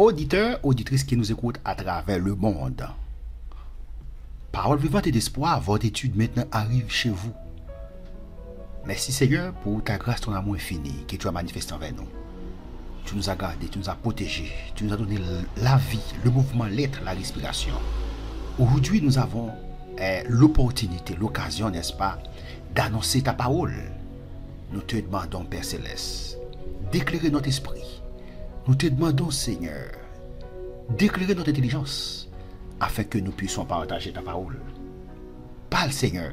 auditeurs, auditrices qui nous écoutent à travers le monde. Parole vivante et d'espoir, votre étude maintenant arrive chez vous. Merci Seigneur pour ta grâce, ton amour infini que tu as manifesté envers nous. Tu nous as gardés, tu nous as protégés, tu nous as donné la vie, le mouvement, l'être, la respiration. Aujourd'hui, nous avons l'opportunité, l'occasion, n'est-ce pas, d'annoncer ta parole. Nous te demandons, Père Céleste, d'éclairer notre esprit. Nous te demandons, Seigneur, d'éclairer notre intelligence afin que nous puissions partager ta parole. Parle, Seigneur.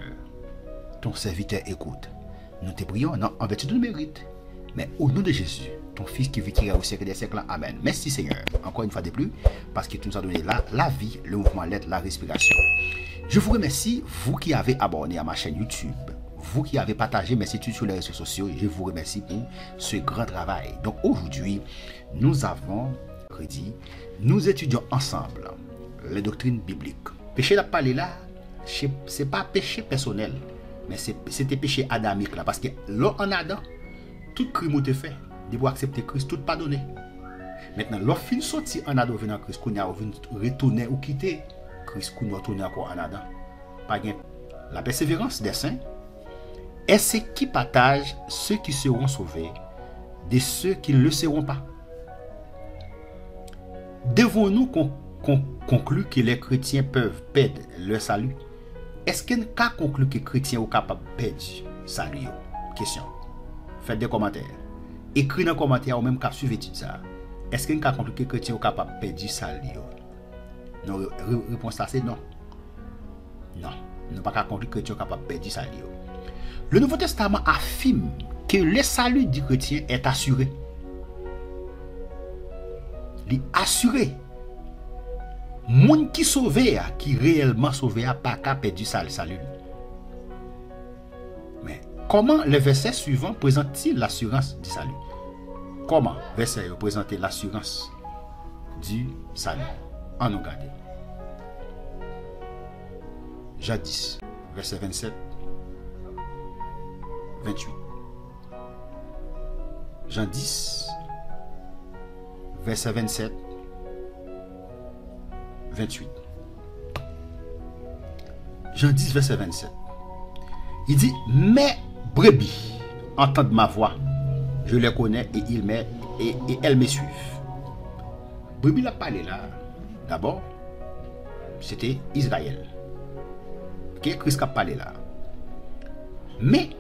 Ton serviteur écoute. Nous te prions, non en vertu de nos mérites, mais au nom de Jésus, ton Fils qui vit au siècle des siècles. Amen. Merci, Seigneur, encore une fois de plus, parce que tu nous as donné la vie, le mouvement, l'être, la respiration. Je vous remercie, vous qui avez abonné à ma chaîne YouTube, vous qui avez partagé mes études sur les réseaux sociaux, je vous remercie pour ce grand travail. Donc aujourd'hui, nous avons crédit, nous étudions ensemble les doctrines bibliques. Péché la parler là, c'est pas péché personnel, mais c'était péché adamique là, parce que là en Adam, tout crime te fait, de vous accepter Christ, tout pardonné. Maintenant, l'offre fin sorti en Adam venant Christ, qu'on a retourné ou quitté Christ, qu'on a retourné encore en Adam. Pas gain. La persévérance des saints est ce qui partage ceux qui seront sauvés de ceux qui ne le seront pas. Devons-nous conclure que les chrétiens peuvent perdre leur salut? Est-ce qu'un cas conclut que les chrétiens sont capables de perdre le salut? Question. Faites des commentaires. Écrivez dans les commentaires ou même qu'à suivre ça. Est-ce qu'un cas conclut que les chrétiens sont capables de perdre le salut? Non, réponse là c'est non. Non. Nous ne pouvons pas conclure que les chrétiens sont capables de perdre le salut. Le Nouveau Testament affirme que le salut du chrétien est assuré. Il est assuré. Moun qui sauvé, qui réellement sauvé, pas qu'à perdre salut. Mais comment le verset suivant présente-t-il l'assurance du salut? Comment le verset représente l'assurance du salut? En nous garder. Jadis, verset 27. 28. Jean 10, verset 27, 28. Jean 10, verset 27. Il dit, mes brebis entendent ma voix, je les connais et elles me suivent. Brebis l'a parlé là, d'abord, c'était Israël. Christ a parlé là. Mais,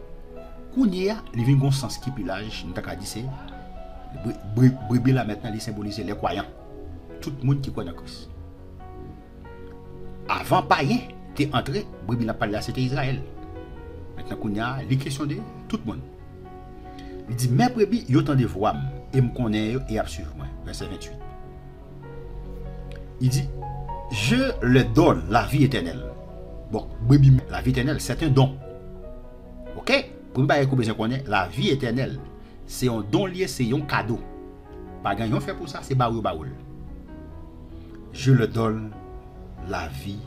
il vient un sens qui pilage, nous avons dit c'est brebis là maintenant il symbolise les croyants, tout le monde qui connaît Christ. Avant païen t'es entré, brebis là parlé là c'était Israël. Maintenant il y a les questions de tout le monde. Il dit mes brebis ils entendent voix et me connaissent et suivent moi. Verset 28. Il dit je leur donne la vie éternelle. Bon, brebis la vie éternelle c'est un don. OK? La vie éternelle, c'est un don lié, c'est un cadeau. Pas gagnant fait pour ça, c'est baoul. Je le donne la vie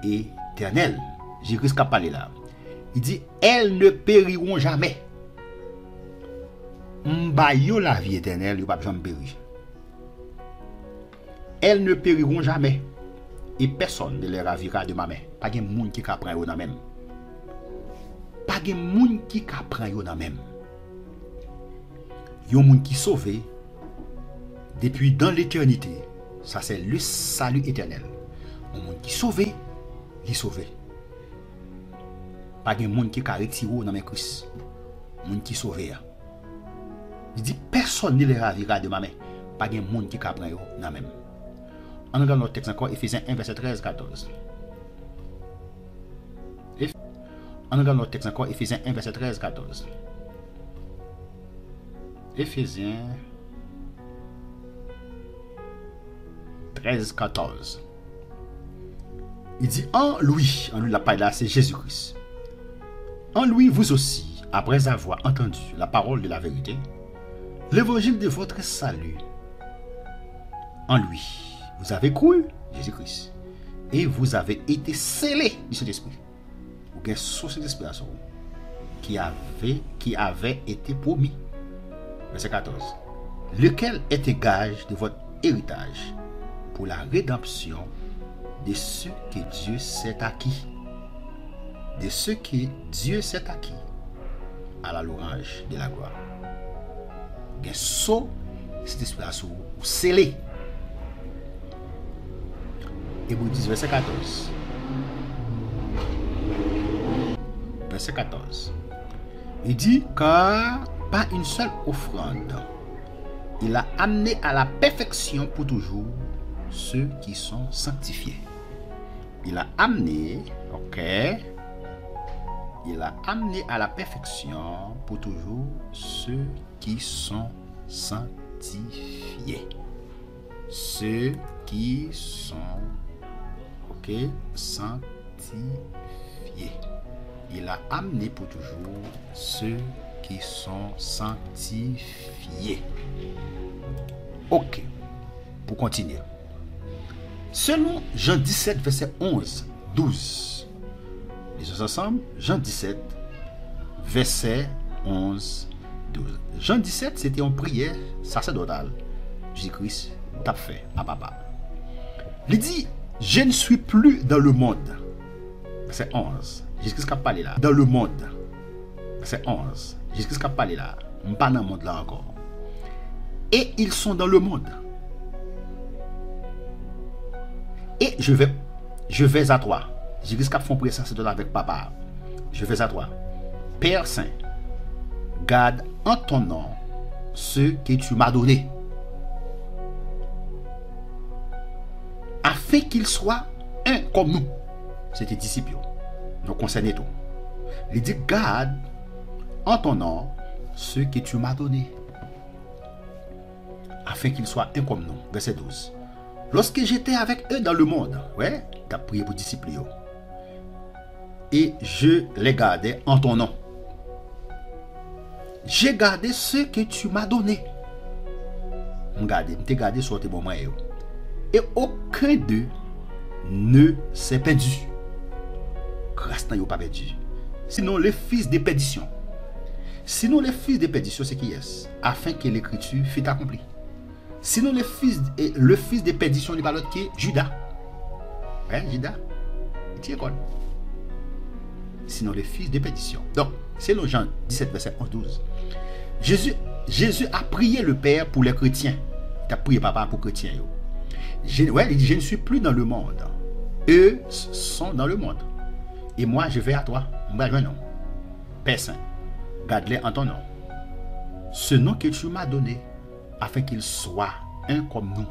éternelle. Jésus a parlé là. Il dit, elles ne périront jamais. M'bayo la vie éternelle, il va pas jamais périr. Elles ne périront jamais. Et personne ne les ravira de ma main. Pas de monde qui prend au dans même. Pas de monde qui prend yo nan même. Yon monde qui sauvé depuis dans l'éternité. Ça c'est le salut éternel. Un monde qui sauvé, il sauvé. Pas de monde qui ka retiro dans men Christ. Monde qui sauvé. Il dit personne ne les ravira de ma main. Pas de monde qui prend yo nan même. On regarde notre texte encore Éphésiens 1 verset 13-14. On regarde notre texte encore, Éphésiens 1, verset 13-14. Éphésiens 13-14. Il dit, en lui la parole là, c'est Jésus-Christ. En lui, vous aussi, après avoir entendu la parole de la vérité, l'évangile de votre salut, en lui, vous avez cru, Jésus-Christ, et vous avez été scellés du Saint-Esprit. Ou source d'inspiration qui avait été promis. Verset 14. Lequel est un gage de votre héritage pour la rédemption de ceux que Dieu s'est acquis. De ceux que Dieu s'est acquis à la louange de la gloire. Bien so, cette espérance ou scellé. Hébreux 10, verset 14. Verset 14. Il dit, car pas une seule offrande, il a amené à la perfection pour toujours ceux qui sont sanctifiés. Il a amené, ok, il a amené à la perfection pour toujours ceux qui sont sanctifiés. Ceux qui sont, ok, sanctifiés. Il a amené pour toujours ceux qui sont sanctifiés. Ok, pour continuer. Selon Jean 17, verset 11, 12. Lisons ensemble, Jean 17, verset 11, 12. Jean 17, c'était une prière sacerdotale. Jésus-Christ t'a fait à papa. Il dit, je ne suis plus dans le monde. Verset 11. Jésus-Christ a parlé là. Dans le monde. Verset 11. Jésus-Christ a parlé là. Je ne suis pas dans le monde là encore. Et ils sont dans le monde. Et je vais à toi. Jésus-Christ a fait prier ça, c'est avec papa. Je vais à toi. Père Saint, garde en ton nom ceux que tu m'as donnés, afin qu'ils soient un comme nous. C'était disciples. Nous concernons tout. Il dit, garde en ton nom ceux que tu m'as donnés, afin qu'ils soient un comme nous. Verset 12. Lorsque j'étais avec eux dans le monde, ouais, tu as prié pour disciples, et je les gardais en ton nom. J'ai gardé ceux que tu m'as donnés. Je gardé sur tes bons moyens. Et aucun d'eux ne s'est perdu. Grâce n'a pas perdu. Sinon, les fils de perdition. Sinon, les fils de perdition, c'est qui est? Afin que l'écriture fût accomplie. Sinon, le fils de perdition, il n'est pas l'autre qui est Judas. Ouais, Judas. Il est sinon, le fils de perdition. Donc, c'est le Jean 17, verset 11-12. Jésus a prié le Père pour les chrétiens. Il a prié papa pour les chrétiens. Ouais, il dit, je ne suis plus dans le monde. Eux sont dans le monde. Et moi, je vais à toi. Père Saint, garde-les en ton nom. Ce nom que tu m'as donné, afin qu'ils soient un comme nous.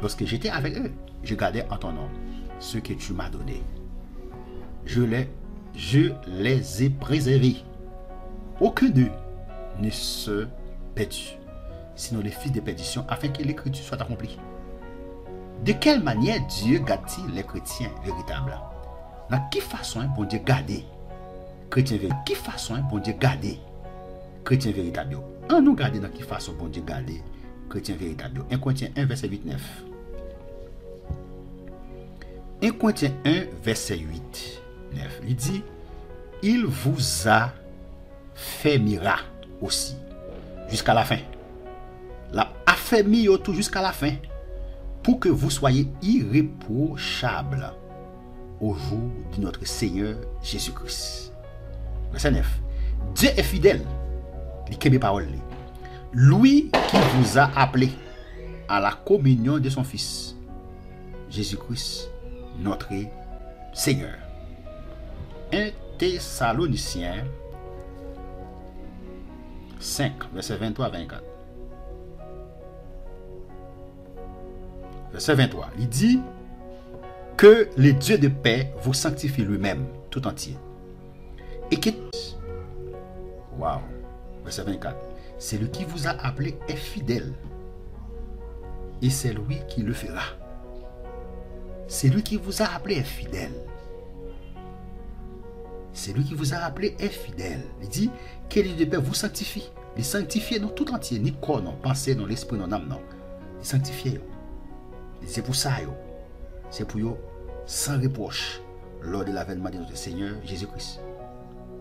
Lorsque j'étais avec eux, je gardais en ton nom ce que tu m'as donné. Je les ai préservés. Aucun d'eux ne se perdit, sinon les fils de perdition, afin que l'écriture soit accomplie. De quelle manière Dieu garde-t-il les chrétiens véritables? Dans quelle façon bon Dieu garder chrétiens véritables? Qui façon bon Dieu garder chrétiens véritables? On nous garder dans quelle façon bon Dieu garder chrétiens véritables? 1 Corinthiens 1, verset 8-9. 1 Corinthiens 1, verset 8. Il dit, il vous a fait miracle aussi jusqu'à la fin. L'a affermi tout jusqu'à la fin pour que vous soyez irréprochables au jour de notre Seigneur Jésus-Christ. Verset 9. Dieu est fidèle. Les paroles. Lui qui vous a appelé à la communion de son Fils, Jésus-Christ, notre Seigneur. 1 Thessaloniciens 5, verset 23 à 24. Verset 23, il dit que le Dieu de paix vous sanctifie lui-même tout entier. Et que... Waouh. Verset 24. C'est lui qui vous a appelé est fidèle. Et c'est lui qui le fera. C'est lui qui vous a appelé est fidèle. C'est lui qui vous a appelé est fidèle. Il dit que le Dieu de paix vous sanctifie. Il sanctifie nous tout entier, ni corps, non, pensée, non, l'esprit, non, âme, non. Il sanctifie. C'est pour ça, c'est pour vous sans reproche lors de l'avènement de notre Seigneur Jésus-Christ.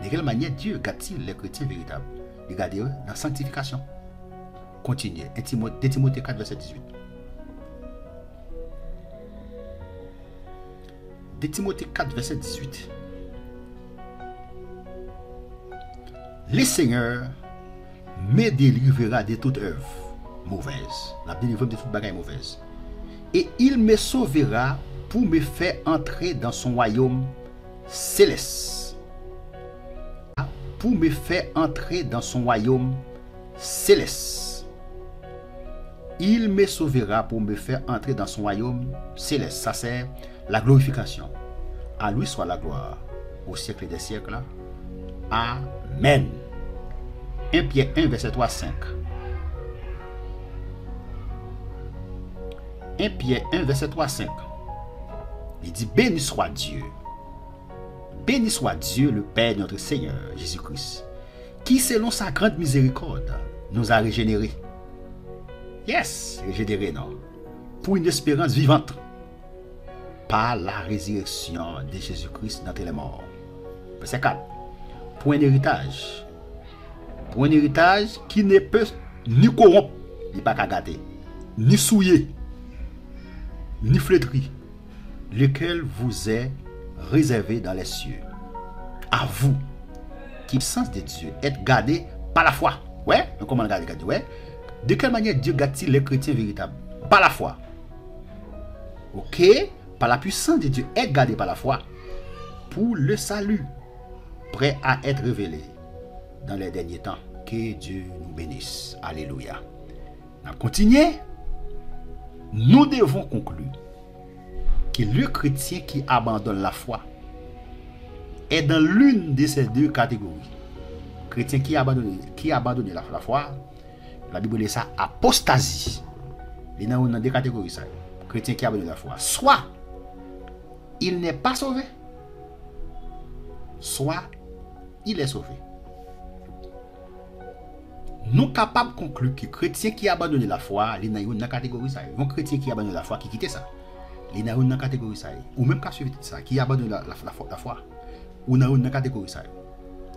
De quelle manière Dieu garde-t-il les chrétiens véritables? Il garde eux dans la sanctification. Continuez. 2 Timothée 4, verset 18. De Timothée 4, verset 18. Le Seigneur me délivrera de toute œuvre mauvaise. La délivrera de toute bagaille mauvaise. Et il me sauvera pour me faire entrer dans son royaume céleste. Pour me faire entrer dans son royaume céleste. Il me sauvera pour me faire entrer dans son royaume céleste. Ça c'est la glorification. À lui soit la gloire au siècle des siècles. Amen. 1 Pierre 1, verset 3, 5. 1 Pierre 1, verset 3, 5. Il dit, béni soit Dieu. Béni soit Dieu, le Père de notre Seigneur Jésus-Christ, qui, selon sa grande miséricorde, nous a régénérés. Yes, régénérés, non. Pour une espérance vivante, par la résurrection de Jésus-Christ d'entre les morts. Verset 4. Pour un héritage. Pour un héritage qui ne peut ni corrompre, ni pas gâter, ni souiller, ni flétri, lequel vous est réservé dans les cieux. À vous, qui, sens de Dieu, êtes gardés par la foi. Ouais, comment le garder? Ouais. De quelle manière Dieu garde-t-il les chrétiens véritables? Par la foi. Ok? Par la puissance de Dieu, êtes gardés par la foi pour le salut, prêt à être révélé dans les derniers temps. Que Dieu nous bénisse. Alléluia. On continue. Nous devons conclure que le chrétien qui abandonne la foi est dans l'une de ces deux catégories. Chrétien qui abandonne la foi, la Bible dit ça apostasie. Il y a dans deux catégories ça. Chrétien qui abandonne la foi. Soit il n'est pas sauvé, soit il est sauvé. Nous sommes capables de conclure que chrétien qui abandonne la foi, il y a une catégorie ça. Un chrétien qui abandonne la foi, qui quitte ça, il y a une catégorie ça. Ou même qui suivi ça, qui abandonne la foi, ou dans une catégorie ça.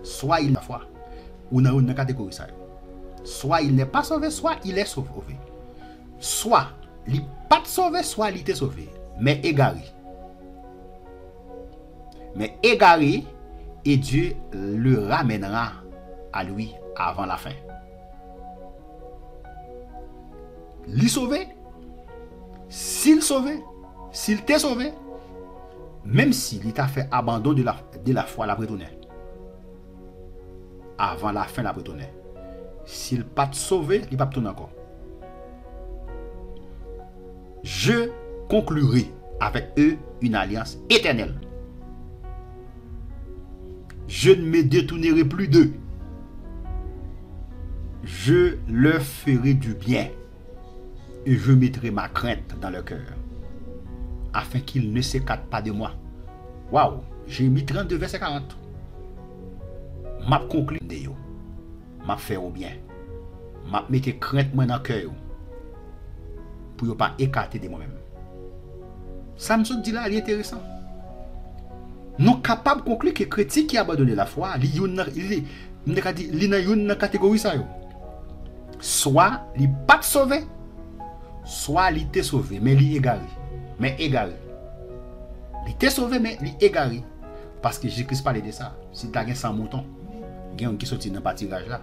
Soit il a la foi, ou dans une catégorie ça. Soit il n'est pas sauvé, soit il est sauvé. Soit il n'est pas sauvé, soit il est sauvé, mais égaré. Mais égaré, et Dieu le ramènera à lui avant la fin. L'y sauvé, s'il sauvé, s'il t'est sauvé, même s'il t'a fait abandon de la foi, la retourner. Avant la fin, la retourner. S'il pas te sauvé, il va pas tourner encore. Je conclurai avec eux une alliance éternelle. Je ne me détournerai plus d'eux. Je leur ferai du bien. Et je mettrai ma crainte dans leur cœur, afin qu'ils ne s'écartent pas de moi. Waouh, j'ai mis 32 verset 40. M'a conclu de yo. M'a fait au bien. M'a mette crainte moi dans le cœur pour ne pas écarter de moi-même. Ça me dit là, il est intéressant. Nous sommes capables de conclure que les chrétiens qui abandonnent la foi, il y a une catégorie ça. Soit il n'est pas sauvé, soit il était sauvé, mais il est égaré. Mais égaré. Il était sauvé, mais il est égaré. Parce que Jésus-Christ parlait de ça. Si tu as 100 moutons, il y a un qui sortit dans le pâturage là.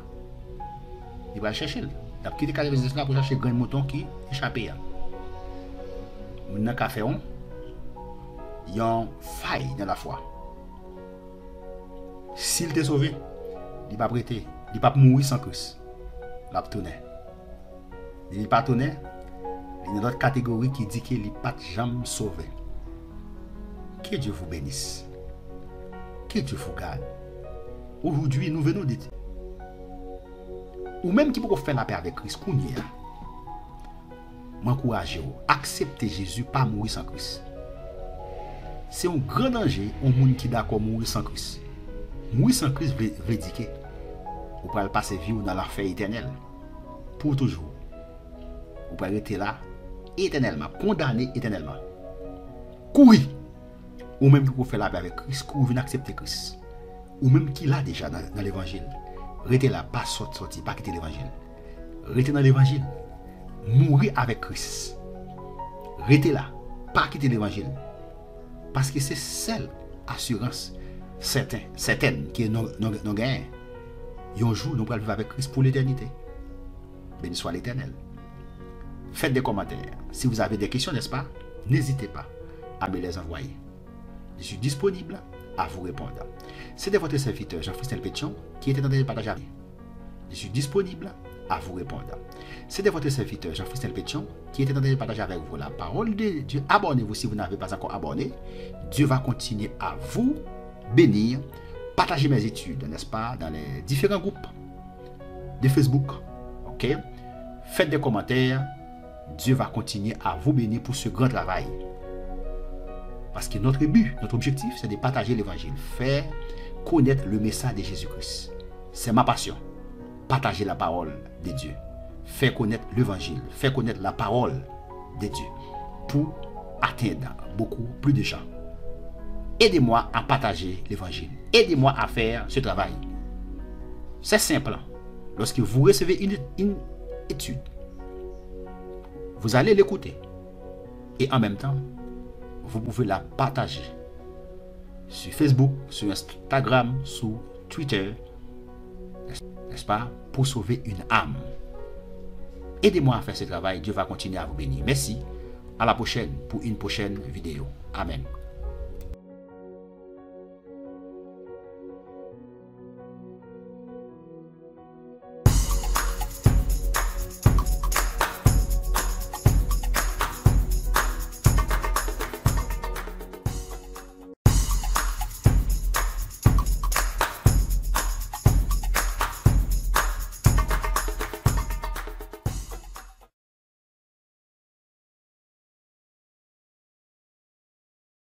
Il va chercher. Il a quitté le business là pour chercher un mouton qui échappe. Il y a un café, il y a une faille dans la foi. S'il était sauvé, il ne va pas prêter. Il ne va pas mourir sans Christ. Il va tourner. Il ne va pas tourner. Il y a une autre catégorie qui dit qu'il n'est pas jamais sauvé. Que Dieu vous bénisse. Que Dieu vous garde. Aujourd'hui, nous venons de dire. Ou même qui peut faire la paix avec Christ, qu'on y a. M'encouragez, acceptez Jésus, pas mourir sans Christ. C'est un grand danger, un monde qui est d'accord mourir sans Christ. Mourir sans Christ veut dire que vous pouvez passer vivre dans l'enfer éternel. Pour toujours. Vous pouvez rester là éternellement, condamné éternellement. Courir. Ou même qui peut faire la paix avec Christ, ou venir accepter Christ. Ou même qui l'a déjà dans l'évangile. Restez là, pas sortir, pas quitter l'évangile. Restez dans l'évangile. Mourir avec Christ. Restez là, pas quitter l'évangile. Parce que c'est celle assurance certaine qui est non gain. Un jour, nous allons vivre avec Christ pour l'éternité. Béni soit l'Éternel. Faites des commentaires. Si vous avez des questions, n'est-ce pas? N'hésitez pas à me les envoyer. Je suis disponible à vous répondre. C'était votre serviteur Jean-Christelle Pétion qui était en train de partager avec vous. Je suis disponible à vous répondre. C'était votre serviteur Jean-Christelle Pétion qui était en train de partager avec vous la parole de Dieu. Abonnez-vous si vous n'avez pas encore abonné. Dieu va continuer à vous bénir. Partagez mes études, n'est-ce pas, dans les différents groupes de Facebook. Ok? Faites des commentaires. Dieu va continuer à vous bénir pour ce grand travail. Parce que notre but, notre objectif, c'est de partager l'évangile. Faire connaître le message de Jésus-Christ. C'est ma passion. Partager la parole de Dieu. Faire connaître l'évangile. Faire connaître la parole de Dieu. Pour atteindre beaucoup plus de gens. Aidez-moi à partager l'évangile. Aidez-moi à faire ce travail. C'est simple. Lorsque vous recevez une étude, vous allez l'écouter. Et en même temps, vous pouvez la partager sur Facebook, sur Instagram, sur Twitter, n'est-ce pas, pour sauver une âme. Aidez-moi à faire ce travail. Dieu va continuer à vous bénir. Merci. À la prochaine pour une prochaine vidéo. Amen.